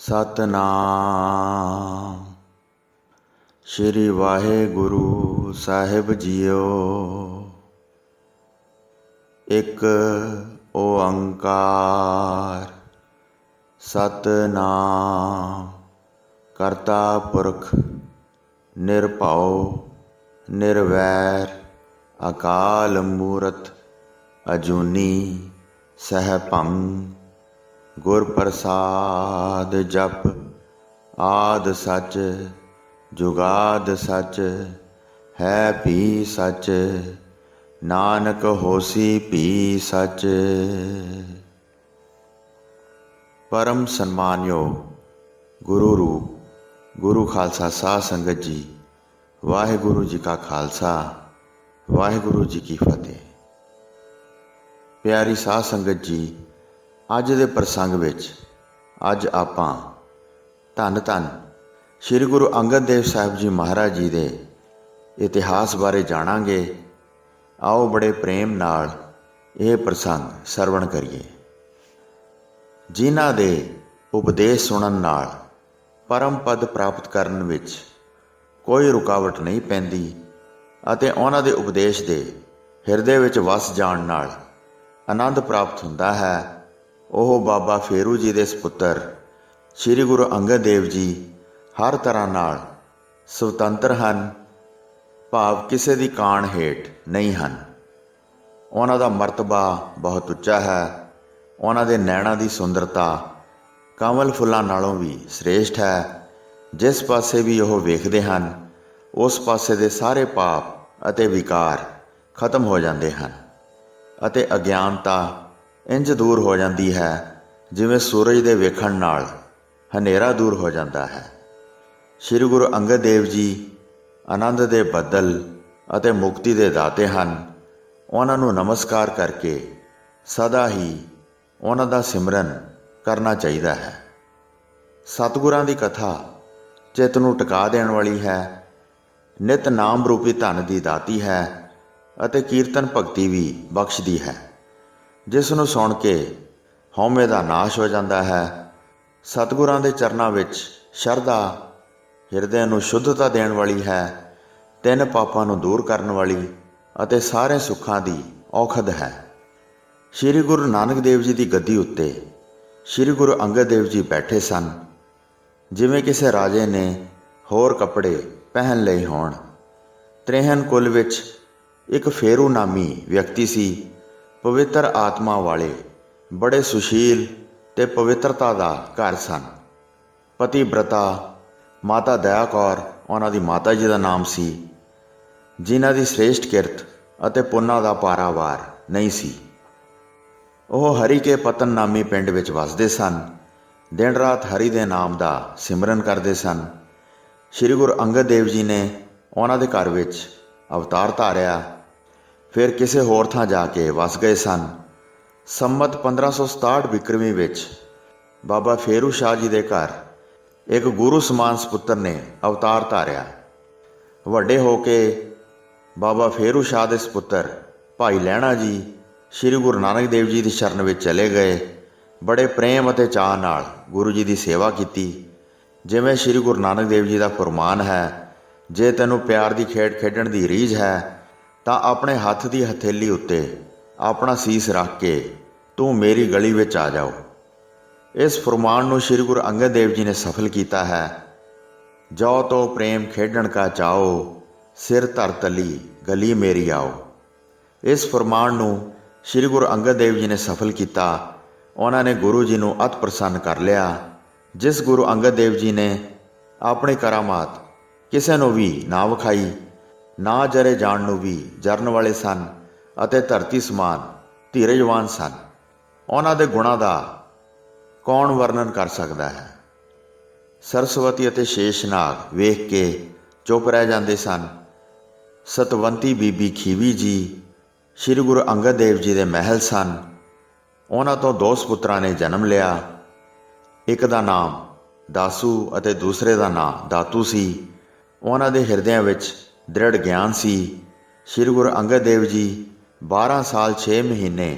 ਸਤਨਾਮ ਸ਼੍ਰੀ ਵਾਹਿਗੁਰੂ ਸਾਹਿਬ JIO. ਇੱਕ ਓੰਕਾਰ ਸਤਨਾਮ ਕਰਤਾ ਪੁਰਖ ਨਿਰਭਉ ਨਿਰਵੈਰ ਅਕਾਲ ਮੂਰਤ ਅਜੂਨੀ ਸਹਿਭੰ ਗੁਰ ਪ੍ਰਸਾਦ ਜਪ ਆਦਿ ਸੱਚ ਜੁਗਾਦ ਸੱਚ ਹੈ ਭੀ ਸੱਚ ਨਾਨਕ ਹੋਸੀ ਭੀ ਸੱਚ। ਪਰਮ ਸਨਮਾਨਯੋਗ ਗੁਰੂ ਰੂਪ ਗੁਰੂ ਖਾਲਸਾ ਸਾਧ ਸੰਗਤ ਜੀ, ਵਾਹਿਗੁਰੂ ਜੀ ਕਾ ਖਾਲਸਾ ਵਾਹਿਗੁਰੂ ਜੀ ਕੀ ਫਤਿਹ। ਪਿਆਰੀ ਸਾਧ ਸੰਗਤ ਜੀ, ਅੱਜ ਦੇ ਪ੍ਰਸੰਗ ਵਿੱਚ ਅੱਜ ਆਪਾਂ ਧੰਨ ਧੰਨ ਸ਼੍ਰੀ ਗੁਰੂ ਅੰਗਦ ਦੇਵ ਸਾਹਿਬ ਜੀ ਮਹਾਰਾਜ ਜੀ ਦੇ ਇਤਿਹਾਸ ਬਾਰੇ ਜਾਣਾਂਗੇ। ਆਓ ਬੜੇ ਪ੍ਰੇਮ ਨਾਲ ਇਹ ਪ੍ਰਸੰਗ ਸਰਵਣ ਕਰੀਏ। ਜਿਨ੍ਹਾਂ ਦੇ ਉਪਦੇਸ਼ ਸੁਣਨ ਨਾਲ ਪਰਮ ਪਦ ਪ੍ਰਾਪਤ ਕਰਨ ਵਿੱਚ ਕੋਈ ਰੁਕਾਵਟ ਨਹੀਂ ਪੈਂਦੀ ਅਤੇ ਉਹਨਾਂ ਦੇ ਉਪਦੇਸ਼ ਦੇ ਹਿਰਦੇ ਵਿੱਚ ਵਸ ਜਾਣ ਨਾਲ ਆਨੰਦ ਪ੍ਰਾਪਤ ਹੁੰਦਾ ਹੈ, ਉਹ ਬਾਬਾ ਫੇਰੂ ਜੀ ਦੇ ਸਪੁੱਤਰ ਸ਼੍ਰੀ ਗੁਰੂ ਅੰਗਦ ਦੇਵ ਜੀ ਹਰ ਤਰ੍ਹਾਂ ਨਾਲ ਸੁਤੰਤਰ ਹਨ, ਭਾਵ ਕਿਸੇ ਦੀ ਕਾਣ ਹੇਠ ਨਹੀਂ ਹਨ। ਉਹਨਾਂ ਦਾ ਮਰਤਬਾ ਬਹੁਤ ਉੱਚਾ ਹੈ। ਉਹਨਾਂ ਦੇ ਨੈਣਾਂ ਦੀ ਸੁੰਦਰਤਾ ਕਮਲ ਫੁੱਲਾਂ ਨਾਲੋਂ ਵੀ ਸ੍ਰੇਸ਼ਟ ਹੈ। ਜਿਸ ਪਾਸੇ ਵੀ ਉਹ ਵੇਖਦੇ ਹਨ, ਉਸ ਪਾਸੇ ਦੇ ਸਾਰੇ ਪਾਪ ਅਤੇ ਵਿਕਾਰ ਖਤਮ ਹੋ ਜਾਂਦੇ ਹਨ ਅਤੇ ਅਗਿਆਨਤਾ ਇੰਝ ਦੂਰ ਹੋ ਜਾਂਦੀ ਹੈ ਜਿਵੇਂ ਸੂਰਜ ਦੇ ਵੇਖਣ ਨਾਲ ਹਨੇਰਾ ਦੂਰ ਹੋ ਜਾਂਦਾ ਹੈ। ਸ਼੍ਰੀ ਗੁਰੂ ਅੰਗਦ ਦੇਵ ਜੀ ਆਨੰਦ ਦੇ ਬੱਦਲ ਅਤੇ ਮੁਕਤੀ ਦੇ ਦਾਤੇ ਹਨ। ਉਹਨਾਂ ਨੂੰ ਨਮਸਕਾਰ ਕਰਕੇ ਸਦਾ ਹੀ ਉਹਨਾਂ ਦਾ ਸਿਮਰਨ ਕਰਨਾ ਚਾਹੀਦਾ ਹੈ। ਸਤਿਗੁਰਾਂ ਦੀ ਕਥਾ ਚਿੱਤ ਨੂੰ ਟਿਕਾ ਦੇਣ ਵਾਲੀ ਹੈ, ਨਿਤ ਨਾਮ ਰੂਪੀ ਧਨ ਦੀ ਦਾਤੀ ਹੈ ਅਤੇ ਕੀਰਤਨ ਭਗਤੀ ਵੀ ਬਖਸ਼ਦੀ ਹੈ, ਜਿਸ ਨੂੰ ਸੁਣ ਕੇ ਹਉਮੈ ਦਾ ਨਾਸ਼ ਹੋ ਜਾਂਦਾ ਹੈ। ਸਤਿਗੁਰਾਂ ਦੇ ਚਰਨਾਂ ਵਿੱਚ ਸ਼ਰਧਾ ਹਿਰਦੇ ਨੂੰ ਸ਼ੁੱਧਤਾ ਦੇਣ ਵਾਲੀ ਹੈ, ਤਿੰਨ ਪਾਪਾਂ ਨੂੰ ਦੂਰ ਕਰਨ ਵਾਲੀ ਅਤੇ ਸਾਰੇ ਸੁੱਖਾਂ ਦੀ ਔਖਦ ਹੈ। ਸ਼੍ਰੀ ਗੁਰੂ ਨਾਨਕ ਦੇਵ ਜੀ ਦੀ ਗੱਦੀ ਉੱਤੇ ਸ਼੍ਰੀ ਗੁਰੂ ਅੰਗਦ ਦੇਵ ਜੀ ਬੈਠੇ ਸਨ, ਜਿਵੇਂ ਕਿਸੇ ਰਾਜੇ ਨੇ ਹੋਰ ਕੱਪੜੇ ਪਹਿਨ ਲਏ ਹੋਣ। ਤ੍ਰੇਹਨ ਕੁਲ ਵਿੱਚ ਇੱਕ ਫੇਰੂ ਨਾਮੀ ਵਿਅਕਤੀ ਸੀ। ਪਵਿੱਤਰ ਆਤਮਾ ਵਾਲੇ ਬੜੇ ਸੁਸ਼ੀਲ ਤੇ ਪਵਿੱਤਰਤਾ ਦਾ ਘਰ ਸਨ। ਪਤੀ ਬ੍ਰਤਾ ਮਾਤਾ ਦਇਆ ਕੌਰ ਉਹਨਾਂ ਦੀ ਮਾਤਾ ਜੀ ਦਾ ਨਾਮ ਸੀ, ਜਿਨ੍ਹਾਂ ਦੀ ਸ੍ਰੇਸ਼ਟ ਕਿਰਤ ਅਤੇ ਪੁੰਨਾਂ ਦਾ ਪਾਰਾਵਾਰ ਨਹੀਂ ਸੀ। ਉਹ ਹਰੀ ਕੇ ਪਤਨ ਨਾਮੀ ਪਿੰਡ ਵਿੱਚ ਵਸਦੇ ਸਨ। ਦਿਨ ਰਾਤ ਹਰੀ ਦੇ ਨਾਮ ਦਾ ਸਿਮਰਨ ਕਰਦੇ ਸਨ। ਸ਼੍ਰੀ ਗੁਰੂ ਅੰਗਦ ਦੇਵ ਜੀ ਨੇ ਉਹਨਾਂ ਦੇ ਘਰ ਵਿੱਚ ਅਵਤਾਰ ਧਾਰਿਆ, ਫਿਰ ਕਿਸੇ ਹੋਰ ਥਾਂ ਜਾ ਕੇ ਵਸ ਗਏ ਸਨ। ਸੰਮਤ 1567 ਬਿਕਰਮੀ ਵਿੱਚ ਬਾਬਾ ਫੇਰੂ ਸ਼ਾਹ ਜੀ ਦੇ ਘਰ ਇੱਕ ਗੁਰੂ ਸਮਾਨ ਸਪੁੱਤਰ ਨੇ ਅਵਤਾਰ ਧਾਰਿਆ। ਵੱਡੇ ਹੋ ਕੇ ਬਾਬਾ ਫੇਰੂ ਸ਼ਾਹ ਦੇ ਸਪੁੱਤਰ ਭਾਈ ਲਹਿਣਾ ਜੀ ਸ਼੍ਰੀ ਗੁਰੂ ਨਾਨਕ ਦੇਵ ਜੀ ਦੀ ਸ਼ਰਨ ਵਿੱਚ ਚਲੇ ਗਏ। ਬੜੇ ਪ੍ਰੇਮ ਅਤੇ ਚਾਅ ਨਾਲ ਗੁਰੂ ਜੀ ਦੀ ਸੇਵਾ ਕੀਤੀ। ਜਿਵੇਂ ਸ਼੍ਰੀ ਗੁਰੂ ਨਾਨਕ ਦੇਵ ਜੀ ਦਾ ਫਰਮਾਨ ਹੈ, ਜੇ ਤੈਨੂੰ ਪਿਆਰ ਦੀ ਖੇਡ ਖੇਡਣ ਦੀ ਰੀਝ ਹੈ ਤਾਂ ਆਪਣੇ ਹੱਥ ਦੀ ਹਥੇਲੀ ਉੱਤੇ ਆਪਣਾ ਸੀਸ ਰੱਖ ਕੇ ਤੂੰ ਮੇਰੀ ਗਲੀ ਵਿੱਚ ਆ ਜਾਓ। ਇਸ ਫਰਮਾਨ ਨੂੰ ਸ਼੍ਰੀ ਗੁਰੂ ਅੰਗਦ ਦੇਵ ਜੀ ਨੇ ਸਫਲ ਕੀਤਾ ਹੈ। ਜੋ ਤੋ ਪ੍ਰੇਮ ਖੇਡਣ ਕਾ ਚਾਓ, ਸਿਰ ਧਰ ਤਲੀ ਗਲੀ ਮੇਰੀ ਆਓ। ਇਸ ਫਰਮਾਨ ਨੂੰ ਸ਼੍ਰੀ ਗੁਰੂ ਅੰਗਦ ਦੇਵ ਜੀ ਨੇ ਸਫਲ ਕੀਤਾ। ਉਹਨਾਂ ਨੇ ਗੁਰੂ ਜੀ ਨੂੰ ਅਤਿ ਪ੍ਰਸੰਨ ਕਰ ਲਿਆ। ਜਿਸ ਗੁਰੂ ਅੰਗਦ ਦੇਵ ਜੀ ਨੇ ਆਪਣੀ ਕਰਾਮਾਤ ਕਿਸੇ ਨੂੰ ਵੀ ਨਾ ਵਿਖਾਈ, ਨਾ ਜਰੇ ਜਾਣ ਨੂੰ ਵੀ ਜਰਨ ਵਾਲੇ ਸਨ ਅਤੇ ਧਰਤੀ ਸਮਾਨ ਧੀਰਜਵਾਨ ਸਨ। ਉਹਨਾਂ ਦੇ ਗੁਣਾਂ ਦਾ ਕੌਣ ਵਰਣਨ ਕਰ ਸਕਦਾ ਹੈ। ਸਰਸਵਤੀ ਅਤੇ ਸ਼ੇਸ਼ਨਾਗ ਵੇਖ ਕੇ ਚੁੱਪ ਰਹਿ ਜਾਂਦੇ ਸਨ। ਸਤਵੰਤੀ ਬੀਬੀ ਖੀਵੀ ਜੀ ਸ਼੍ਰੀ ਗੁਰੂ ਅੰਗਦ ਦੇਵ ਜੀ ਦੇ ਮਹਿਲ ਸਨ। ਉਹਨਾਂ ਤੋਂ ਦੋ ਸਪੁੱਤਰਾਂ ਨੇ ਜਨਮ ਲਿਆ। ਇੱਕ ਦਾ ਨਾਮ ਦਾਸੂ ਅਤੇ ਦੂਸਰੇ ਦਾ ਨਾਮ ਦਾਤੂ ਸੀ। ਉਹਨਾਂ ਦੇ ਹਿਰਦਿਆਂ ਵਿੱਚ ਦ੍ਰਿੜ ਗਿਆਨ ਸੀ। ਸ਼੍ਰੀ ਗੁਰੂ ਅੰਗਦ ਦੇਵ ਜੀ 12 ਸਾਲ 6 ਮਹੀਨੇ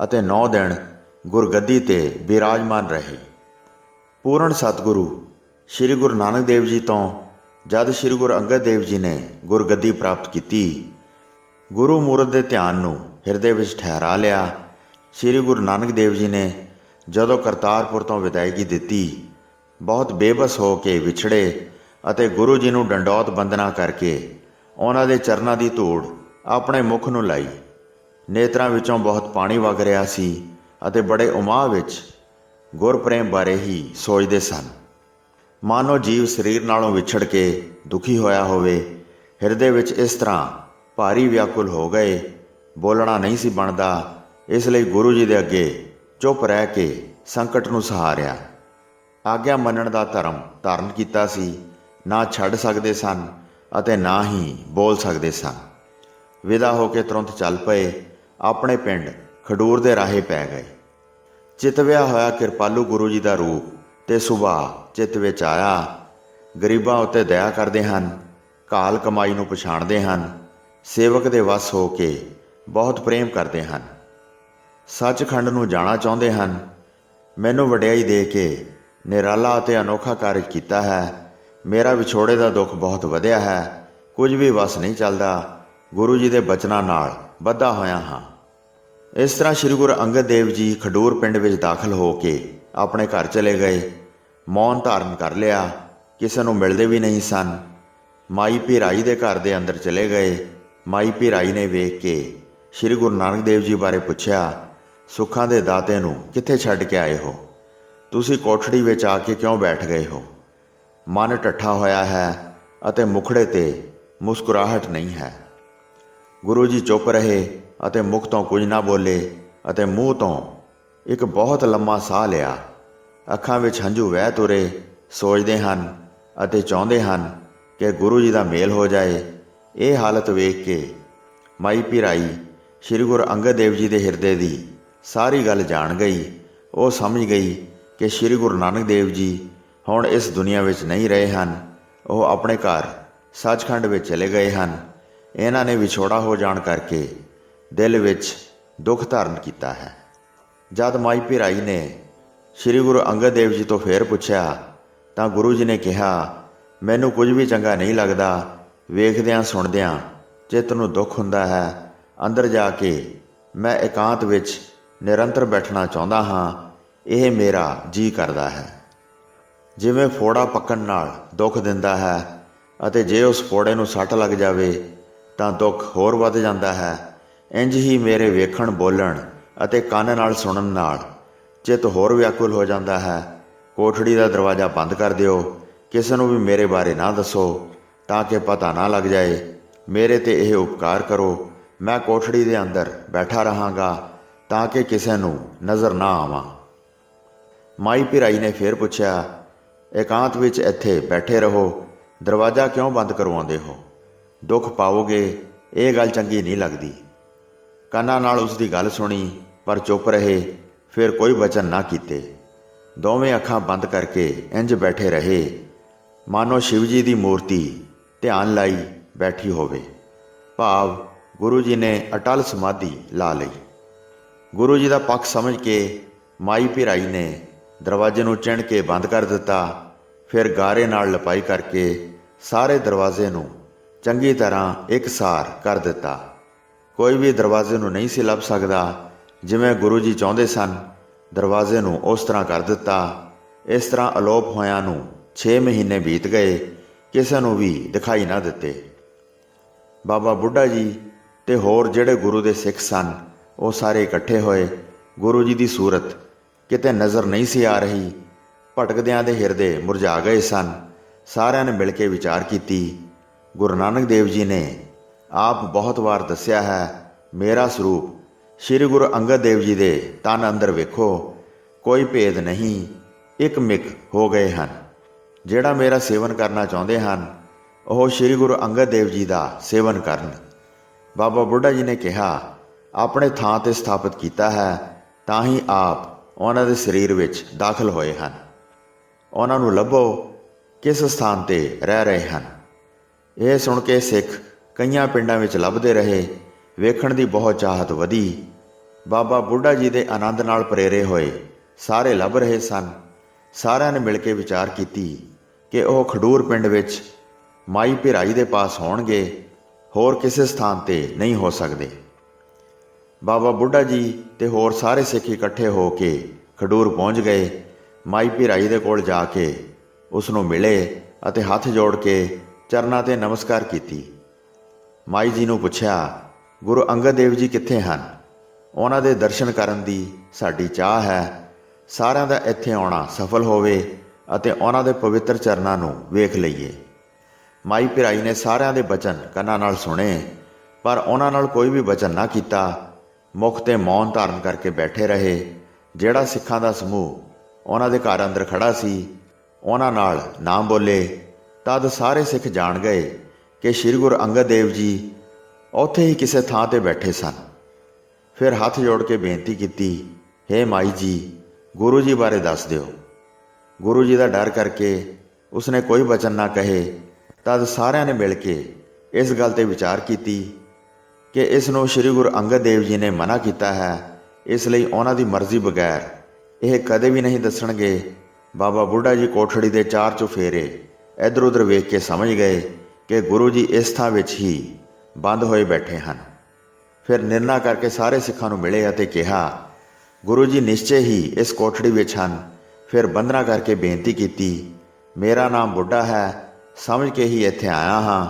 ਅਤੇ 9 ਦਿਨ ਗੁਰਗੱਦੀ 'ਤੇ ਬਿਰਾਜਮਾਨ ਰਹੇ। ਪੂਰਨ ਸਤਿਗੁਰੂ ਸ੍ਰੀ ਗੁਰੂ ਨਾਨਕ ਦੇਵ ਜੀ ਤੋਂ ਜਦ ਸ੍ਰੀ ਗੁਰੂ ਅੰਗਦ ਦੇਵ ਜੀ ਨੇ ਗੁਰਗੱਦੀ ਪ੍ਰਾਪਤ ਕੀਤੀ, ਗੁਰੂ ਮੂਰਤ ਦੇ ਧਿਆਨ ਨੂੰ ਹਿਰਦੇ ਵਿੱਚ ਠਹਿਰਾ ਲਿਆ। ਸ੍ਰੀ ਗੁਰੂ ਨਾਨਕ ਦੇਵ ਜੀ ਨੇ ਜਦੋਂ ਕਰਤਾਰਪੁਰ ਤੋਂ ਵਿਦਾਇਗੀ ਦਿੱਤੀ, ਬਹੁਤ ਬੇਬਸ ਹੋ ਕੇ ਵਿਛੜੇ ਅਤੇ ਗੁਰੂ ਜੀ ਨੂੰ ਡੰਡੌਤ ਬੰਦਨਾ ਕਰਕੇ ਉਹਨਾਂ ਦੇ ਚਰਨਾਂ ਦੀ ਧੂੜ ਆਪਣੇ ਮੁਖ ਨੂੰ ਲਾਈ। ਨੇਤਰਾਂ ਵਿੱਚੋਂ ਬਹੁਤ ਪਾਣੀ ਵਗ ਰਿਹਾ ਸੀ ਅਤੇ ਬੜੇ ਉਮਾਹ ਵਿੱਚ ਗੁਰਪ੍ਰੇਮ ਬਾਰੇ ਹੀ ਸੋਚਦੇ ਸਨ। ਮਾਨੋ ਜੀਵ ਸਰੀਰ ਨਾਲੋਂ ਵਿਛੜ ਕੇ ਦੁਖੀ ਹੋਇਆ ਹੋਵੇ। ਹਿਰਦੇ ਵਿੱਚ ਇਸ ਤਰ੍ਹਾਂ ਭਾਰੀ ਵਿਆਕੁਲ ਹੋ ਗਏ, ਬੋਲਣਾ ਨਹੀਂ ਸੀ ਬਣਦਾ। ਇਸ ਲਈ ਗੁਰੂ ਜੀ ਦੇ ਅੱਗੇ ਚੁੱਪ ਰਹਿ ਕੇ ਸੰਕਟ ਨੂੰ ਸਹਾਰਿਆ। ਆਗਿਆ ਮੰਨਣ ਦਾ ਧਰਮ ਧਾਰਨ ਕੀਤਾ ਸੀ। ਨਾ ਛੱਡ ਸਕਦੇ ਸਨ ਅਤੇ ਨਾ ਹੀ ਬੋਲ ਸਕਦੇ ਸਨ। ਵਿਦਾ ਹੋ ਕੇ ਤੁਰੰਤ ਚੱਲ ਪਏ। ਆਪਣੇ ਪਿੰਡ ਖਡੂਰ ਦੇ ਰਾਹੇ ਪੈ ਗਏ। ਚਿਤਵਿਆ ਹੋਇਆ ਕਿਰਪਾਲੂ ਗੁਰੂ ਜੀ ਦਾ ਰੂਪ ਤੇ ਸੁਭਾਅ ਚਿੱਤ ਵਿੱਚ ਆਇਆ। ਗਰੀਬਾਂ ਉੱਤੇ ਦਇਆ ਕਰਦੇ ਹਨ, ਘਾਲ ਕਮਾਈ ਨੂੰ ਪਛਾਣਦੇ ਹਨ, ਸੇਵਕ ਦੇ ਵੱਸ ਹੋ ਕੇ ਬਹੁਤ ਪ੍ਰੇਮ ਕਰਦੇ ਹਨ, ਸੱਚਖੰਡ ਨੂੰ ਜਾਣਾ ਚਾਹੁੰਦੇ ਹਨ। ਮੈਨੂੰ ਵਡਿਆਈ ਦੇ ਕੇ ਨਿਰਾਲਾ ਅਤੇ ਅਨੋਖਾ ਕਾਰਜ ਕੀਤਾ ਹੈ। ਮੇਰਾ ਵਿਛੋੜੇ ਦਾ ਦੁੱਖ ਬਹੁਤ ਵਧਿਆ ਹੈ। ਕੁਝ ਵੀ ਵੱਸ ਨਹੀਂ ਚੱਲਦਾ। ਗੁਰੂ ਜੀ ਦੇ ਬਚਨਾਂ ਨਾਲ ਬੱਧਾ ਹੋਇਆ ਹਾਂ। ਇਸ ਤਰ੍ਹਾਂ ਸ੍ਰੀ ਗੁਰੂ ਅੰਗਦ ਦੇਵ ਜੀ ਖਡੂਰ ਪਿੰਡ ਵਿੱਚ ਦਾਖਲ ਹੋ ਕੇ ਆਪਣੇ ਘਰ ਚਲੇ ਗਏ। ਮੌਨ ਧਾਰਨ ਕਰ ਲਿਆ। ਕਿਸੇ ਨੂੰ ਮਿਲਦੇ ਵੀ ਨਹੀਂ ਸਨ। ਮਾਈ ਭੀਰਾਈ ਦੇ ਘਰ ਦੇ ਅੰਦਰ ਚਲੇ ਗਏ। ਮਾਈ ਭੀਰਾਈ ਨੇ ਵੇਖ ਕੇ ਸ੍ਰੀ ਗੁਰੂ ਨਾਨਕ ਦੇਵ ਜੀ ਬਾਰੇ ਪੁੱਛਿਆ, ਸੁੱਖਾਂ ਦੇ ਦਾਤੇ ਨੂੰ ਕਿੱਥੇ ਛੱਡ ਕੇ ਆਏ ਹੋ? ਤੁਸੀਂ ਕੋਠੜੀ ਵਿੱਚ ਆ ਕੇ ਕਿਉਂ ਬੈਠ ਗਏ ਹੋ? ਮਨ ਢੱਠਾ ਹੋਇਆ ਹੈ ਅਤੇ ਮੁਖੜੇ 'ਤੇ ਮੁਸਕਰਾਹਟ ਨਹੀਂ ਹੈ। ਗੁਰੂ ਜੀ ਚੁੱਪ ਰਹੇ ਅਤੇ ਮੁਖ ਤੋਂ ਕੁਝ ਨਾ ਬੋਲੇ ਅਤੇ ਮੂੰਹ ਤੋਂ ਇੱਕ ਬਹੁਤ ਲੰਮਾ ਸਾਹ ਲਿਆ। ਅੱਖਾਂ ਵਿੱਚ ਹੰਝੂ ਵਹਿ ਤੁਰੇ। ਸੋਚਦੇ ਹਨ ਅਤੇ ਚਾਹੁੰਦੇ ਹਨ ਕਿ ਗੁਰੂ ਜੀ ਦਾ ਮੇਲ ਹੋ ਜਾਏ। ਇਹ ਹਾਲਤ ਵੇਖ ਕੇ ਮਾਈ ਭੀਰਾਈ ਸ੍ਰੀ ਗੁਰੂ ਅੰਗਦ ਦੇਵ ਜੀ ਦੇ ਹਿਰਦੇ ਦੀ ਸਾਰੀ ਗੱਲ ਜਾਣ ਗਈ। ਉਹ ਸਮਝ ਗਈ ਕਿ ਸ੍ਰੀ ਗੁਰੂ ਨਾਨਕ ਦੇਵ ਜੀ ਹੁਣ ਇਸ ਦੁਨੀਆ ਵਿੱਚ ਨਹੀਂ ਰਹੇ ਹਨ। ਉਹ ਆਪਣੇ ਘਰ ਸੱਚਖੰਡ ਵਿੱਚ ਚਲੇ ਗਏ ਹਨ। ਇਹਨਾਂ ਨੇ ਵਿਛੋੜਾ ਹੋ ਜਾਣ ਕਰਕੇ ਦਿਲ ਵਿੱਚ ਦੁੱਖ ਧਾਰਨ ਕੀਤਾ ਹੈ। ਜਦ ਮਾਈ ਭੀਰਾਈ ਨੇ ਸ੍ਰੀ ਗੁਰੂ ਅੰਗਦ ਦੇਵ ਜੀ ਤੋਂ ਫੇਰ ਪੁੱਛਿਆ ਤਾਂ ਗੁਰੂ ਜੀ ਨੇ ਕਿਹਾ, ਮੈਨੂੰ ਕੁਝ ਵੀ ਚੰਗਾ ਨਹੀਂ ਲੱਗਦਾ। ਵੇਖਦਿਆਂ ਸੁਣਦਿਆਂ ਚਿੱਤ ਨੂੰ ਦੁੱਖ ਹੁੰਦਾ ਹੈ। ਅੰਦਰ ਜਾ ਕੇ ਮੈਂ ਇਕਾਂਤ ਵਿੱਚ ਨਿਰੰਤਰ ਬੈਠਣਾ ਚਾਹੁੰਦਾ ਹਾਂ। ਇਹ ਮੇਰਾ ਜੀ ਕਰਦਾ ਹੈ। ਜਿਵੇਂ ਫੋੜਾ ਪੱਕਣ ਨਾਲ ਦੁੱਖ ਦਿੰਦਾ ਹੈ ਅਤੇ ਜੇ ਉਸ ਫੋੜੇ ਨੂੰ ਸੱਟ ਲੱਗ ਜਾਵੇ ਤਾਂ ਦੁੱਖ ਹੋਰ ਵੱਧ ਜਾਂਦਾ ਹੈ, ਇੰਝ ਹੀ ਮੇਰੇ ਵੇਖਣ, ਬੋਲਣ ਅਤੇ ਕੰਨ ਨਾਲ ਸੁਣਨ ਨਾਲ ਚਿੱਤ ਹੋਰ ਵਿਆਕੁਲ ਹੋ ਜਾਂਦਾ ਹੈ। ਕੋਠੜੀ ਦਾ ਦਰਵਾਜ਼ਾ ਬੰਦ ਕਰ ਦਿਓ। ਕਿਸੇ ਨੂੰ ਵੀ ਮੇਰੇ ਬਾਰੇ ਨਾ ਦੱਸੋ ਤਾਂ ਕਿ ਪਤਾ ਨਾ ਲੱਗ ਜਾਏ। ਮੇਰੇ 'ਤੇ ਇਹ ਉਪਕਾਰ ਕਰੋ। ਮੈਂ ਕੋਠੜੀ ਦੇ ਅੰਦਰ ਬੈਠਾ ਰਹਾਂਗਾ ਤਾਂ ਕਿ ਕਿਸੇ ਨੂੰ ਨਜ਼ਰ ਨਾ ਆਵਾਂ। ਮਾਈ ਭੀਰਾਈ ਨੇ ਫੇਰ ਪੁੱਛਿਆ, ਇਕਾਂਤ ਵਿੱਚ ਇੱਥੇ ਬੈਠੇ ਰਹੋ, ਦਰਵਾਜ਼ਾ ਕਿਉਂ ਬੰਦ ਕਰਵਾਉਂਦੇ ਹੋ? ਦੁੱਖ ਪਾਓਗੇ, ਇਹ ਗੱਲ ਚੰਗੀ ਨਹੀਂ ਲੱਗਦੀ। ਕੰਨਾਂ ਨਾਲ ਉਸ ਦੀ ਗੱਲ ਸੁਣੀ ਪਰ ਚੁੱਪ ਰਹੇ। ਫਿਰ ਕੋਈ ਵਚਨ ਨਾ ਕੀਤੇ। ਦੋਵੇਂ ਅੱਖਾਂ ਬੰਦ ਕਰਕੇ ਇੰਝ ਬੈਠੇ ਰਹੇ, ਮਾਨੋ ਸ਼ਿਵ ਜੀ ਦੀ ਮੂਰਤੀ ਧਿਆਨ ਲਾਈ ਬੈਠੀ ਹੋਵੇ। ਭਾਵ ਗੁਰੂ ਜੀ ਨੇ ਅਟਲ ਸਮਾਧੀ ਲਾ ਲਈ। ਗੁਰੂ ਜੀ ਦਾ ਪੱਖ ਸਮਝ ਕੇ ਮਾਈ ਭੀਰਾਈ ਨੇ ਦਰਵਾਜ਼ੇ ਨੂੰ ਚਿਣ ਕੇ ਬੰਦ ਕਰ ਦਿੱਤਾ। ਫਿਰ ਗਾਰੇ ਨਾਲ ਲਪਾਈ ਕਰਕੇ ਸਾਰੇ ਦਰਵਾਜ਼ੇ ਨੂੰ ਚੰਗੀ ਤਰ੍ਹਾਂ ਇਕਸਾਰ ਕਰ ਦਿੱਤਾ। ਕੋਈ ਵੀ ਦਰਵਾਜ਼ੇ ਨੂੰ ਨਹੀਂ ਸੀ ਲੱਭ ਸਕਦਾ। ਜਿਵੇਂ ਗੁਰੂ ਜੀ ਚਾਹੁੰਦੇ ਸਨ, ਦਰਵਾਜ਼ੇ ਨੂੰ ਉਸ ਤਰ੍ਹਾਂ ਕਰ ਦਿੱਤਾ। ਇਸ ਤਰ੍ਹਾਂ ਅਲੋਪ ਹੋਇਆਂ ਨੂੰ 6 ਮਹੀਨੇ ਬੀਤ ਗਏ। ਕਿਸੇ ਨੂੰ ਵੀ ਦਿਖਾਈ ਨਾ ਦਿੱਤੇ। ਬਾਬਾ ਬੁੱਢਾ ਜੀ ਤੇ ਹੋਰ ਜਿਹੜੇ ਗੁਰੂ ਦੇ ਸਿੱਖ ਸਨ, ਉਹ ਸਾਰੇ ਇਕੱਠੇ ਹੋਏ। ਗੁਰੂ ਜੀ ਦੀ ਸੂਰਤ ਕਿਤੇ ਨਜ਼ਰ ਨਹੀਂ ਸੀ ਆ ਰਹੀ। ਭਟਕਦਿਆਂ ਦੇ ਹਿਰਦੇ ਮੁਰਝਾ ਗਏ ਸਨ। ਸਾਰਿਆਂ ਨੇ ਮਿਲ ਕੇ ਵਿਚਾਰ ਕੀਤੀ। ਗੁਰੂ ਨਾਨਕ ਦੇਵ ਜੀ ਨੇ ਆਪ ਬਹੁਤ ਵਾਰ ਦੱਸਿਆ ਹੈ, ਮੇਰਾ ਸਰੂਪ ਸ੍ਰੀ ਗੁਰੂ ਅੰਗਦ ਦੇਵ ਜੀ ਦੇ ਤਨ ਅੰਦਰ ਵੇਖੋ, ਕੋਈ ਭੇਦ ਨਹੀਂ, ਇੱਕ ਮਿਕ ਹੋ ਗਏ ਹਨ। ਜਿਹੜਾ ਮੇਰਾ ਸੇਵਨ ਕਰਨਾ ਚਾਹੁੰਦੇ ਹਨ, ਉਹ ਸ੍ਰੀ ਗੁਰੂ ਅੰਗਦ ਦੇਵ ਜੀ ਦਾ ਸੇਵਨ ਕਰਨ। ਬਾਬਾ ਬੁੱਢਾ ਜੀ ਨੇ ਕਿਹਾ, ਆਪਣੇ ਥਾਂ 'ਤੇ ਸਥਾਪਿਤ ਕੀਤਾ ਹੈ ਤਾਂ ਹੀ ਆਪ ਉਹਨਾਂ ਦੇ ਸਰੀਰ ਵਿੱਚ ਦਾਖਲ ਹੋਏ ਹਨ। ਉਹਨਾਂ ਨੂੰ ਲੱਭੋ, ਕਿਸ ਸਥਾਨ 'ਤੇ ਰਹਿ ਰਹੇ ਹਨ। ਇਹ ਸੁਣ ਕੇ ਸਿੱਖ ਕਈਆਂ ਪਿੰਡਾਂ ਵਿੱਚ ਲੱਭਦੇ ਰਹੇ। ਵੇਖਣ ਦੀ ਬਹੁਤ ਚਾਹਤ ਵਧੀ। ਬਾਬਾ ਬੁੱਢਾ ਜੀ ਦੇ ਆਨੰਦ ਨਾਲ ਪ੍ਰੇਰੇ ਹੋਏ ਸਾਰੇ ਲੱਭ ਰਹੇ ਸਨ। ਸਾਰਿਆਂ ਨੇ ਮਿਲ ਕੇ ਵਿਚਾਰ ਕੀਤੀ ਕਿ ਉਹ ਖਡੂਰ ਪਿੰਡ ਵਿੱਚ ਮਾਈ ਭਿਰਾਈ ਦੇ ਪਾਸ ਹੋਣਗੇ, ਹੋਰ ਕਿਸੇ ਸਥਾਨ 'ਤੇ ਨਹੀਂ ਹੋ ਸਕਦੇ। ਬਾਬਾ ਬੁੱਢਾ ਜੀ ਤੇ ਹੋਰ ਸਾਰੇ ਸਿੱਖ ਇਕੱਠੇ ਹੋ ਕੇ ਖਡੂਰ ਪਹੁੰਚ ਗਏ। ਮਾਈ ਭਿਰਾਈ ਦੇ ਕੋਲ ਜਾ ਕੇ ਉਸ ਨੂੰ ਮਿਲੇ ਅਤੇ ਹੱਥ ਜੋੜ ਕੇ ਚਰਨਾਂ 'ਤੇ ਨਮਸਕਾਰ ਕੀਤੀ। ਮਾਈ ਜੀ ਨੂੰ ਪੁੱਛਿਆ, ਗੁਰੂ ਅੰਗਦ ਦੇਵ ਜੀ ਕਿੱਥੇ ਹਨ? ਉਹਨਾਂ ਦੇ ਦਰਸ਼ਨ ਕਰਨ ਦੀ ਸਾਡੀ ਚਾਹ ਹੈ। ਸਾਰਿਆਂ ਦਾ ਇੱਥੇ ਆਉਣਾ ਸਫਲ ਹੋਵੇ ਅਤੇ ਉਹਨਾਂ ਦੇ ਪਵਿੱਤਰ ਚਰਨਾਂ ਨੂੰ ਵੇਖ ਲਈਏ। ਮਾਈ ਭਿਰਾਈ ਨੇ ਸਾਰਿਆਂ ਦੇ ਬਚਨ ਕੰਨਾਂ ਨਾਲ ਸੁਣੇ, ਪਰ ਉਹਨਾਂ ਨਾਲ ਕੋਈ ਵੀ ਬਚਨ ਨਾ ਕੀਤਾ। ਮੁਖ 'ਤੇ ਮੌਨ ਧਾਰਨ ਕਰਕੇ ਬੈਠੇ ਰਹੇ। ਜਿਹੜਾ ਸਿੱਖਾਂ ਦਾ ਸਮੂਹ ਉਹਨਾਂ ਦੇ ਘਰ ਅੰਦਰ ਖੜਾ ਸੀ, ਉਹਨਾਂ ਨਾਲ ਨਾ ਬੋਲੇ। ਤਦ ਸਾਰੇ ਸਿੱਖ ਜਾਣ ਗਏ ਕਿ ਸ੍ਰੀ ਗੁਰੂ ਅੰਗਦ ਦੇਵ ਜੀ ਉੱਥੇ ਹੀ ਕਿਸੇ ਥਾਂ 'ਤੇ ਬੈਠੇ ਸਨ। ਫਿਰ ਹੱਥ ਜੋੜ ਕੇ ਬੇਨਤੀ ਕੀਤੀ, ਹੇ ਮਾਈ ਜੀ, ਗੁਰੂ ਜੀ ਬਾਰੇ ਦੱਸ ਦਿਓ। ਗੁਰੂ ਜੀ ਦਾ ਡਰ ਕਰਕੇ ਉਸਨੇ ਕੋਈ ਬਚਨ ਨਾ ਕਹੇ। ਤਦ ਸਾਰਿਆਂ ਨੇ ਮਿਲ ਕੇ ਇਸ ਗੱਲ 'ਤੇ ਵਿਚਾਰ ਕੀਤੀ ਕਿ ਇਸ ਨੂੰ ਸ੍ਰੀ ਗੁਰੂ ਅੰਗਦ ਦੇਵ ਜੀ ਨੇ ਮਨਾ ਕੀਤਾ ਹੈ, ਇਸ ਲਈ ਉਹਨਾਂ ਦੀ ਮਰਜ਼ੀ ਬਗੈਰ ਇਹ ਕਦੇ ਵੀ ਨਹੀਂ ਦੱਸਣਗੇ। ਬਾਬਾ ਬੁੱਢਾ ਜੀ ਕੋਠੜੀ ਦੇ ਚਾਰ ਚੁਫੇਰੇ ਇੱਧਰ ਉੱਧਰ ਵੇਖ ਕੇ ਸਮਝ ਗਏ ਕਿ ਗੁਰੂ ਜੀ ਇਸ ਥਾਂ ਵਿੱਚ ਹੀ ਬੰਦ ਹੋਏ ਬੈਠੇ ਹਨ। ਫਿਰ ਨਿਰਣਾ ਕਰਕੇ ਸਾਰੇ ਸਿੱਖਾਂ ਨੂੰ ਮਿਲੇ ਅਤੇ ਕਿਹਾ, ਗੁਰੂ ਜੀ ਨਿਸ਼ਚੇ ਹੀ ਇਸ ਕੋਠੜੀ ਵਿੱਚ ਹਨ। ਫਿਰ ਬੰਦਨਾ ਕਰਕੇ ਬੇਨਤੀ ਕੀਤੀ, ਮੇਰਾ ਨਾਮ ਬੁੱਢਾ ਹੈ, ਸਮਝ ਕੇ ਹੀ ਇੱਥੇ ਆਇਆ ਹਾਂ।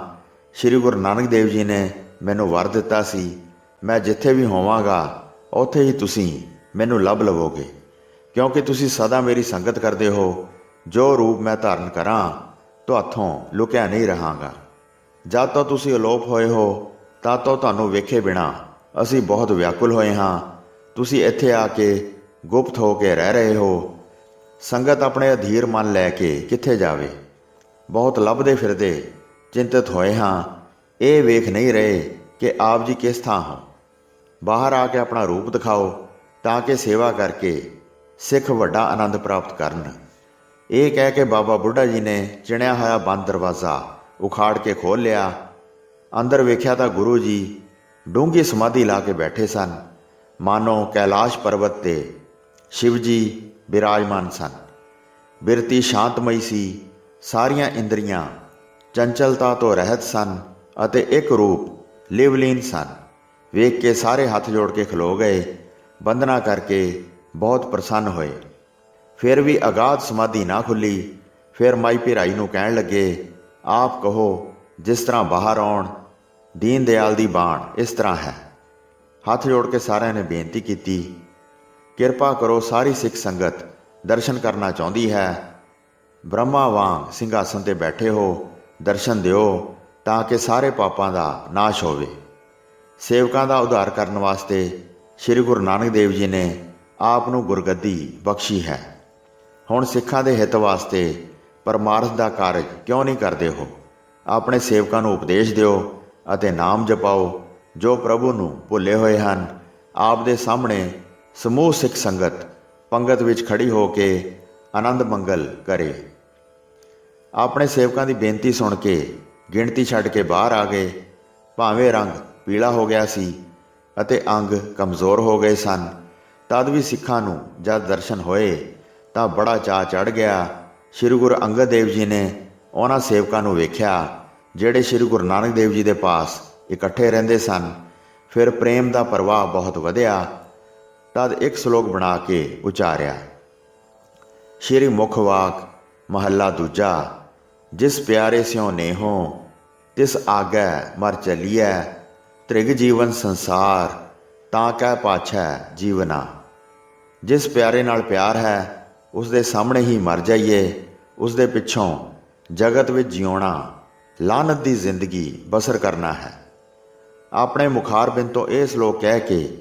ਸ੍ਰੀ ਗੁਰੂ ਨਾਨਕ ਦੇਵ ਜੀ ਨੇ ਮੈਨੂੰ ਵਰ ਦਿੱਤਾ ਸੀ, ਮੈਂ ਜਿੱਥੇ ਵੀ ਹੋਵਾਂਗਾ ਉੱਥੇ ਹੀ ਤੁਸੀਂ ਮੈਨੂੰ ਲੱਭ ਲਵੋਗੇ, ਕਿਉਂਕਿ ਤੁਸੀਂ ਸਦਾ ਮੇਰੀ ਸੰਗਤ ਕਰਦੇ ਹੋ। ਜੋ ਰੂਪ ਮੈਂ ਧਾਰਨ ਕਰਾਂ ਤੁਹਾਥੋਂ ਲੁਕਿਆ ਨਹੀਂ ਰਹਾਂਗਾ। ਜਦ ਤੋਂ ਤੁਸੀਂ ਅਲੋਪ ਹੋਏ ਹੋ ਤਦ ਤੋਂ ਤੁਹਾਨੂੰ ਵੇਖੇ ਬਿਨਾਂ ਅਸੀਂ ਬਹੁਤ ਵਿਆਕੁਲ ਹੋਏ ਹਾਂ। ਤੁਸੀਂ ਇੱਥੇ ਆ ਕੇ ਗੁਪਤ ਹੋ ਕੇ ਰਹਿ ਰਹੇ ਹੋ। ਸੰਗਤ ਆਪਣੇ ਅਧੀਰ ਮਨ ਲੈ ਕੇ ਕਿੱਥੇ ਜਾਵੇ? ਬਹੁਤ ਲੱਭਦੇ ਫਿਰਦੇ ਚਿੰਤਤ ਹੋਏ ਹਾਂ। ਇਹ ਵੇਖ ਨਹੀਂ ਰਹੇ ਕਿ ਆਪ ਜੀ ਕਿਸ ਥਾਂ ਹੋ। ਬਾਹਰ ਆ ਕੇ ਆਪਣਾ ਰੂਪ ਦਿਖਾਓ ਤਾਂ ਕਿ ਸੇਵਾ ਕਰਕੇ ਸਿੱਖ ਵੱਡਾ ਆਨੰਦ ਪ੍ਰਾਪਤ ਕਰਨ। ਇਹ ਕਹਿ ਕੇ ਬਾਬਾ ਬੁੱਢਾ ਜੀ ਨੇ ਚਿਣਿਆ ਹੋਇਆ ਬੰਦ ਦਰਵਾਜ਼ਾ ਉਖਾੜ ਕੇ ਖੋਲ੍ਹ ਲਿਆ। ਅੰਦਰ ਵੇਖਿਆ ਤਾਂ ਗੁਰੂ ਜੀ ਡੂੰਘੀ ਸਮਾਧੀ ਲਾ ਕੇ ਬੈਠੇ ਸਨ, ਮਾਨੋ ਕੈਲਾਸ਼ ਪਰਬਤ 'ਤੇ ਸ਼ਿਵ ਜੀ ਬਿਰਾਜਮਾਨ ਸਨ। ਬਿਰਤੀ ਸ਼ਾਂਤਮਈ ਸੀ, ਸਾਰੀਆਂ ਇੰਦਰੀਆਂ ਚੰਚਲਤਾ ਤੋਂ ਰਹਿਤ ਸਨ ਅਤੇ ਇੱਕ ਰੂਪ ਲਿਵਲੀਨ ਸਨ। ਵੇਖ ਕੇ ਸਾਰੇ ਹੱਥ ਜੋੜ ਕੇ ਖਲੋ ਗਏ, ਬੰਦਨਾ ਕਰਕੇ ਬਹੁਤ ਪ੍ਰਸੰਨ ਹੋਏ। ਫਿਰ ਵੀ ਅਗਾਧ ਸਮਾਧੀ ਨਾ ਖੁੱਲੀ। ਫਿਰ ਮਾਈ ਭਿਰਾਈ ਨੂੰ ਕਹਿਣ ਲੱਗੇ, ਆਪ ਕਹੋ ਜਿਸ ਤਰ੍ਹਾਂ ਬਾਹਰ ਆਉਣ। ਦੀਨ ਦਿਆਲ ਦੀ ਬਾਣ ਇਸ ਤਰ੍ਹਾਂ ਹੈ। ਹੱਥ ਜੋੜ ਕੇ ਸਾਰਿਆਂ ਨੇ ਬੇਨਤੀ ਕੀਤੀ, ਕਿਰਪਾ ਕਰੋ, ਸਾਰੀ ਸਿੱਖ ਸੰਗਤ ਦਰਸ਼ਨ ਕਰਨਾ ਚਾਹੁੰਦੀ ਹੈ। ਬ੍ਰਹਮਾ ਵਾਂਗ ਸਿੰਘਾਸਨ 'ਤੇ ਬੈਠੇ ਹੋ, ਦਰਸ਼ਨ ਦਿਓ ਤਾਂ ਕਿ ਸਾਰੇ ਪਾਪਾਂ ਦਾ ਨਾਸ਼ ਹੋਵੇ। ਸੇਵਕਾਂ ਦਾ ਉਧਾਰ ਕਰਨ ਵਾਸਤੇ ਸ੍ਰੀ ਗੁਰੂ ਨਾਨਕ ਦੇਵ ਜੀ ਨੇ ਆਪ ਨੂੰ ਗੁਰਗੱਦੀ ਬਖਸ਼ੀ ਹੈ। ਹੁਣ ਸਿੱਖਾਂ ਦੇ ਹਿੱਤ ਵਾਸਤੇ ਪਰਮਾਰਥ ਦਾ ਕਾਰਜ ਕਿਉਂ ਨਹੀਂ ਕਰਦੇ ਹੋ? ਆਪਣੇ ਸੇਵਕਾਂ ਨੂੰ ਉਪਦੇਸ਼ ਦਿਓ ਅਤੇ ਨਾਮ ਜਪਾਓ। ਜੋ ਪ੍ਰਭੂ ਨੂੰ ਭੁੱਲੇ ਹੋਏ ਹਨ, ਆਪ ਦੇ ਸਾਹਮਣੇ ਸਮੂਹ ਸਿੱਖ ਸੰਗਤ ਪੰਗਤ ਵਿੱਚ ਖੜੀ ਹੋ ਕੇ ਆਨੰਦ ਮੰਗਲ ਕਰੇ। ਆਪਣੇ ਸੇਵਕਾਂ ਦੀ ਬੇਨਤੀ ਸੁਣ ਕੇ ਗਿਣਤੀ ਛੱਡ ਕੇ ਬਾਹਰ ਆ ਗਏ। ਭਾਵੇਂ ਰੰਗ ਪੀਲਾ ਹੋ ਗਿਆ ਸੀ ਅਤੇ ਅੰਗ ਕਮਜ਼ੋਰ ਹੋ ਗਏ ਸਨ, ਤਦ ਵੀ ਸਿੱਖਾਂ ਨੂੰ ਜਦ ਦਰਸ਼ਨ ਹੋਏ ਤਾਂ ਬੜਾ ਚਾਅ ਚੜ੍ਹ ਗਿਆ। ਸ੍ਰੀ ਗੁਰੂ ਅੰਗਦ ਦੇਵ ਜੀ ਨੇ ਉਹਨਾਂ ਸੇਵਕਾਂ ਨੂੰ ਵੇਖਿਆ ਜਿਹੜੇ ਸ੍ਰੀ ਗੁਰੂ ਨਾਨਕ ਦੇਵ ਜੀ ਦੇ ਪਾਸ ਇਕੱਠੇ ਰਹਿੰਦੇ ਸਨ। ਫਿਰ ਪ੍ਰੇਮ ਦਾ ਪ੍ਰਵਾਹ ਬਹੁਤ ਵਧਿਆ। ਤਦ ਇੱਕ ਸ਼ਲੋਕ ਬਣਾ ਕੇ ਉਚਾਰਿਆ, ਸ਼੍ਰੀ ਮੁਖ ਵਾਕ ਮਹੱਲਾ ਦੂਜਾ, ਜਿਸ ਪਿਆਰੇ ਸਿਉ ਨੇਹੋ ਤਿਸ ਆਗੈ ਮਰ ਚਲੀਐ, ਤ੍ਰਿਗ ਜੀਵਨ ਸੰਸਾਰ ਤਾਂ ਕਹਿ ਪਾਛੈ ਜੀਵਨਾ। ਜਿਸ ਪਿਆਰੇ ਨਾਲ ਪਿਆਰ ਹੈ ਉਸ ਦੇ ਸਾਹਮਣੇ ਹੀ ਮਰ ਜਾਈਏ, ਉਸ ਦੇ ਪਿੱਛੋਂ ਜਗਤ ਵਿੱਚ ਜਿਉਣਾ, ਲਾਹਨਤ ਦੀ ਜ਼ਿੰਦਗੀ ਬਸਰ ਕਰਨਾ ਹੈ। ਆਪਣੇ ਮੁਖਾਰਬਿੰਦ ਤੋਂ ਇਹ ਸ਼ਲੋਕ ਕਹਿ ਕੇ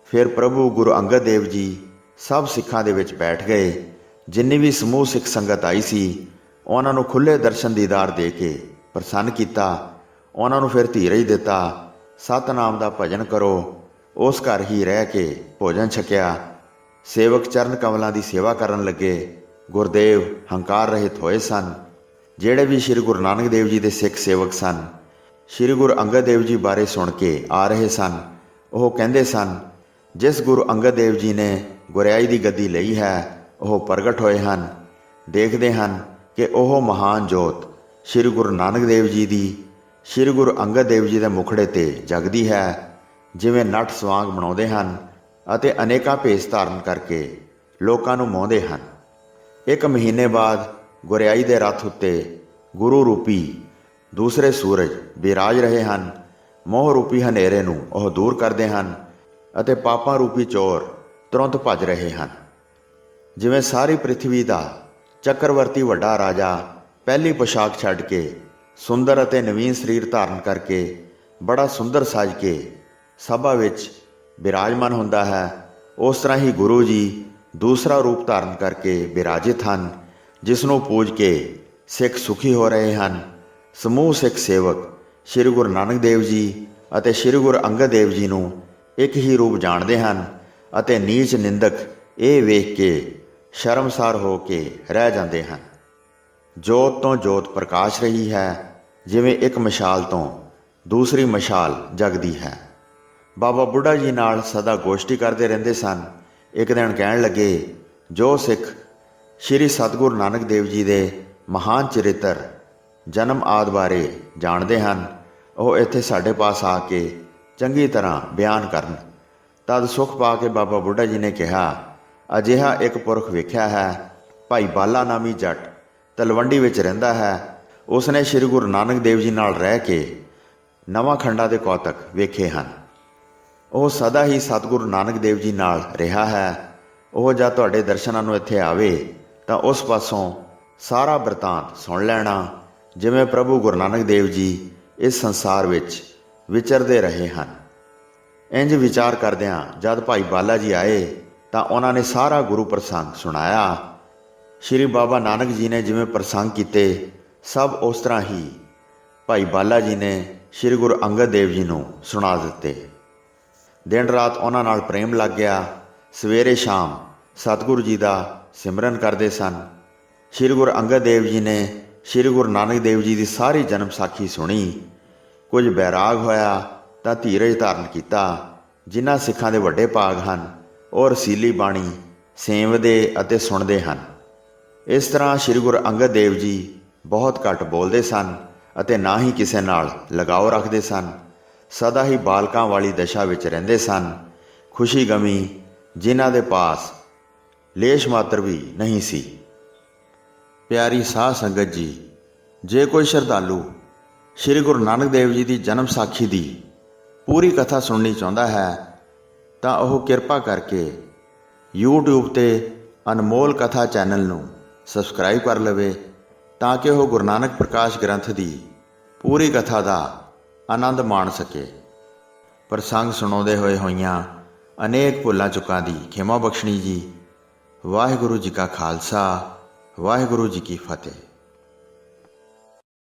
ਫਿਰ ਪ੍ਰਭੂ ਗੁਰੂ ਅੰਗਦ ਦੇਵ ਜੀ ਸਭ ਸਿੱਖਾਂ ਦੇ ਵਿੱਚ ਬੈਠ ਗਏ। ਜਿੰਨੀ ਵੀ ਸਮੂਹ ਸਿੱਖ ਸੰਗਤ ਆਈ ਸੀ, ਉਹਨਾਂ ਨੂੰ ਖੁੱਲ੍ਹੇ ਦਰਸ਼ਨ ਦੀਦਾਰ ਦੇ ਕੇ ਪ੍ਰਸੰਨ ਕੀਤਾ। ਉਹਨਾਂ ਨੂੰ ਫਿਰ ਧੀਰਜ ਦਿੱਤਾ, ਸਤਨਾਮ ਦਾ ਭਜਨ ਕਰੋ। ਉਸ ਘਰ ਹੀ ਰਹਿ ਕੇ ਭੋਜਨ ਛਕਿਆ। ਸੇਵਕ ਚਰਨ ਕਮਲਾਂ ਦੀ ਸੇਵਾ ਕਰਨ ਲੱਗੇ। ਗੁਰਦੇਵ ਹੰਕਾਰ ਰਹਿਤ ਹੋਏ ਸਨ। ਜਿਹੜੇ ਵੀ ਸ੍ਰੀ ਗੁਰੂ ਨਾਨਕ ਦੇਵ ਜੀ ਦੇ ਸਿੱਖ ਸੇਵਕ ਸਨ, ਸ੍ਰੀ ਗੁਰੂ ਅੰਗਦ ਦੇਵ ਜੀ ਬਾਰੇ ਸੁਣ ਕੇ ਆ ਰਹੇ ਸਨ। ਉਹ ਕਹਿੰਦੇ ਸਨ, ਜਿਸ ਗੁਰੂ ਅੰਗਦ ਦੇਵ ਜੀ ਨੇ ਗੁਰਿਆਈ ਦੀ ਗੱਦੀ ਲਈ ਹੈ, ਉਹ ਪ੍ਰਗਟ ਹੋਏ ਹਨ। ਦੇਖਦੇ ਹਨ ਕਿ ਉਹ ਮਹਾਨ ਜੋਤ ਸ੍ਰੀ ਗੁਰੂ ਨਾਨਕ ਦੇਵ ਜੀ ਦੀ ਸ੍ਰੀ ਗੁਰੂ ਅੰਗਦ ਦੇਵ ਜੀ ਦੇ ਮੁਖੜੇ ਤੇ ਜਗਦੀ ਹੈ। ਜਿਵੇਂ ਨੱਠ ਸਵਾਂਗ ਬਣਾਉਂਦੇ ਹਨ ਅਤੇ ਅਨੇਕਾਂ ਭੇਸ ਧਾਰਨ ਕਰਕੇ ਲੋਕਾਂ ਨੂੰ ਮੋਹਦੇ ਹਨ। 1 ਮਹੀਨੇ ਬਾਅਦ ਗੁਰਿਆਈ ਦੇ ਰੱਥ ਉੱਤੇ ਗੁਰੂ ਰੂਪੀ ਦੂਸਰੇ ਸੂਰਜ ਬਿਰਾਜ ਰਹੇ ਹਨ। ਮੋਹ ਰੂਪੀ ਹਨੇਰੇ ਨੂੰ ਉਹ ਦੂਰ ਕਰਦੇ ਹਨ ਅਤੇ ਪਾਪਾਂ ਰੂਪੀ ਚੋਰ ਤੁਰੰਤ ਭੱਜ ਰਹੇ ਹਨ। ਜਿਵੇਂ ਸਾਰੀ ਪ੍ਰਿਥਵੀ ਦਾ ਚੱਕਰਵਰਤੀ ਵੱਡਾ ਰਾਜਾ ਪਹਿਲੀ ਪੋਸ਼ਾਕ ਛੱਡ ਕੇ ਸੁੰਦਰ ਅਤੇ ਨਵੀਨ ਸਰੀਰ ਧਾਰਨ ਕਰਕੇ ਬੜਾ ਸੁੰਦਰ ਸਜ ਕੇ ਸਭਾ ਵਿੱਚ ਬਿਰਾਜਮਾਨ ਹੁੰਦਾ ਹੈ, ਉਸ ਤਰ੍ਹਾਂ ਹੀ ਗੁਰੂ ਜੀ ਦੂਸਰਾ ਰੂਪ ਧਾਰਨ ਕਰਕੇ ਬਿਰਾਜਿਤ ਹਨ, ਜਿਸ ਨੂੰ ਪੂਜ ਕੇ ਸਿੱਖ ਸੁਖੀ ਹੋ ਰਹੇ ਹਨ। ਸਮੂਹ ਸਿੱਖ ਸੇਵਕ ਸ੍ਰੀ ਗੁਰੂ ਨਾਨਕ ਦੇਵ ਜੀ ਅਤੇ ਸ੍ਰੀ ਗੁਰੂ ਅੰਗਦ ਦੇਵ ਜੀ ਨੂੰ ਇੱਕ ਹੀ ਰੂਪ ਜਾਣਦੇ ਹਨ ਅਤੇ ਨੀਚ ਨਿੰਦਕ ਇਹ ਵੇਖ ਕੇ ਸ਼ਰਮਸਾਰ ਹੋ ਕੇ ਰਹਿ ਜਾਂਦੇ ਹਨ। ਜੋਤ ਤੋਂ ਜੋਤ ਪ੍ਰਕਾਸ਼ ਰਹੀ ਹੈ, ਜਿਵੇਂ ਇੱਕ ਮਸ਼ਾਲ ਤੋਂ ਦੂਸਰੀ ਮਸ਼ਾਲ ਜਗਦੀ ਹੈ। ਬਾਬਾ ਬੁੱਢਾ ਜੀ ਨਾਲ ਸਦਾ ਗੋਸ਼ਟੀ ਕਰਦੇ ਰਹਿੰਦੇ ਸਨ। ਇੱਕ ਦਿਨ ਕਹਿਣ ਲੱਗੇ, ਜੋ ਸਿੱਖ ਸ੍ਰੀ ਸਤਿਗੁਰੂ ਨਾਨਕ ਦੇਵ ਜੀ ਦੇ ਮਹਾਨ ਚਰਿੱਤਰ ਜਨਮ ਆਦਿ ਬਾਰੇ ਜਾਣਦੇ ਹਨ, ਉਹ ਇੱਥੇ ਸਾਡੇ ਪਾਸ ਆ ਕੇ ਚੰਗੀ ਤਰ੍ਹਾਂ ਬਿਆਨ ਕਰਨ। ਤਦ ਸੁਖ ਪਾ ਕੇ ਬਾਬਾ ਬੁੱਢਾ ਜੀ ਨੇ ਕਿਹਾ, ਅਜਿਹਾ ਇੱਕ ਪੁਰਖ ਵੇਖਿਆ ਹੈ, ਭਾਈ ਬਾਲਾ ਨਾਮੀ ਜੱਟ ਤਲਵੰਡੀ ਵਿੱਚ ਰਹਿੰਦਾ ਹੈ। ਉਸਨੇ ਸ੍ਰੀ ਗੁਰੂ ਨਾਨਕ ਦੇਵ ਜੀ ਨਾਲ ਰਹਿ ਕੇ ਨਵਾਂ ਖੰਡਾਂ ਦੇ ਕੌਤਕ ਵੇਖੇ ਹਨ। ਉਹ ਸਦਾ ਹੀ ਸਤਿਗੁਰੂ ਨਾਨਕ ਦੇਵ ਜੀ ਨਾਲ ਰਿਹਾ ਹੈ। ਉਹ ਜਦ ਤੁਹਾਡੇ ਦਰਸ਼ਨਾਂ ਨੂੰ ਇੱਥੇ ਆਵੇ ਤਾਂ ਉਸ ਪਾਸੋਂ ਸਾਰਾ ਬਿਰਤਾਂਤ ਸੁਣ ਲੈਣਾ, ਜਿਵੇਂ ਪ੍ਰਭੂ ਗੁਰੂ ਨਾਨਕ ਦੇਵ ਜੀ ਇਸ ਸੰਸਾਰ ਵਿੱਚ ਵਿਚਰਦੇ ਰਹੇ ਹਨ। ਇੰਜ ਵਿਚਾਰ ਕਰਦਿਆਂ ਜਦ ਭਾਈ ਬਾਲਾ ਜੀ ਆਏ ਤਾਂ ਉਹਨਾਂ ਨੇ ਸਾਰਾ ਗੁਰੂ ਪ੍ਰਸੰਗ ਸੁਣਾਇਆ। ਸ਼੍ਰੀ ਬਾਬਾ ਨਾਨਕ ਜੀ ਨੇ ਜਿਵੇਂ ਪ੍ਰਸੰਗ ਕੀਤੇ, ਸਭ ਉਸ ਤਰ੍ਹਾਂ ਹੀ ਭਾਈ ਬਾਲਾ ਜੀ ਨੇ ਸ੍ਰੀ ਗੁਰੂ ਅੰਗਦ ਦੇਵ ਜੀ ਨੂੰ ਸੁਣਾ ਦਿੱਤੇ। ਦਿਨ ਰਾਤ ਉਹਨਾਂ ਨਾਲ ਪ੍ਰੇਮ ਲੱਗ ਗਿਆ। ਸਵੇਰੇ ਸ਼ਾਮ ਸਤਿਗੁਰੂ ਜੀ ਦਾ ਸਿਮਰਨ ਕਰਦੇ ਸਨ। ਸ੍ਰੀ ਗੁਰੂ ਅੰਗਦ ਦੇਵ ਜੀ ਨੇ ਸ੍ਰੀ ਗੁਰੂ ਨਾਨਕ ਦੇਵ ਜੀ ਦੀ ਸਾਰੀ ਜਨਮ ਸਾਖੀ ਸੁਣੀ। ਕੁਝ ਬੈਰਾਗ ਹੋਇਆ ਤਾਂ ਧੀਰਜ ਧਾਰਨ ਕੀਤਾ। ਜਿਨ੍ਹਾਂ ਸਿੱਖਾਂ ਦੇ ਵੱਡੇ ਭਾਗ ਹਨ, ਉਹ ਰਸੀਲੀ ਬਾਣੀ ਸੇਵਦੇ ਅਤੇ ਸੁਣਦੇ ਹਨ। ਇਸ ਤਰ੍ਹਾਂ ਸ੍ਰੀ ਗੁਰੂ ਅੰਗਦ ਦੇਵ ਜੀ ਬਹੁਤ ਘੱਟ ਬੋਲਦੇ ਸਨ ਅਤੇ ਨਾ ਹੀ ਕਿਸੇ ਨਾਲ ਲਗਾਓ ਰੱਖਦੇ ਸਨ। ਸਦਾ ਹੀ ਬਾਲਕਾਂ ਵਾਲੀ ਦਸ਼ਾ ਵਿੱਚ ਰਹਿੰਦੇ ਸਨ। ਖੁਸ਼ੀ ਗਮੀ ਜਿਨ੍ਹਾਂ ਦੇ ਪਾਸ ਲੇਸ਼ ਮਾਤਰ ਵੀ ਨਹੀਂ ਸੀ। ਪਿਆਰੀ ਸਾਧ ਸੰਗਤ ਜੀ, ਜੇ ਕੋਈ ਸ਼ਰਧਾਲੂ ਸ੍ਰੀ ਗੁਰੂ ਨਾਨਕ ਦੇਵ ਜੀ ਦੀ ਜਨਮ ਸਾਖੀ ਦੀ ਪੂਰੀ ਕਥਾ ਸੁਣਨੀ ਚਾਹੁੰਦਾ ਹੈ ਤਾਂ ਉਹ ਕਿਰਪਾ ਕਰਕੇ YouTube ਤੇ ਅਨਮੋਲ ਕਥਾ ਚੈਨਲ ਨੂੰ ਸਬਸਕ੍ਰਾਈਬ ਕਰ ਲਵੇ, ਤਾਂ ਕਿ ਉਹ ਗੁਰੂ ਨਾਨਕ ਪ੍ਰਕਾਸ਼ ਗ੍ਰੰਥ ਦੀ ਪੂਰੀ ਕਥਾ ਦਾ ਆਨੰਦ ਮਾਣ ਸਕੇ। ਪ੍ਰਸੰਗ ਸੁਣਾਉਂਦੇ ਹੋਈਆਂ ਅਨੇਕ ਭੁੱਲਾਂ ਚੁੱਕਾਂ ਦੀ ਖਿਮਾ ਬਖਸ਼ਣੀ ਜੀ। ਵਾਹਿਗੁਰੂ ਜੀ ਕਾ ਖਾਲਸਾ, ਵਾਹਿਗੁਰੂ ਜੀ ਕੀ ਫਤਿਹ।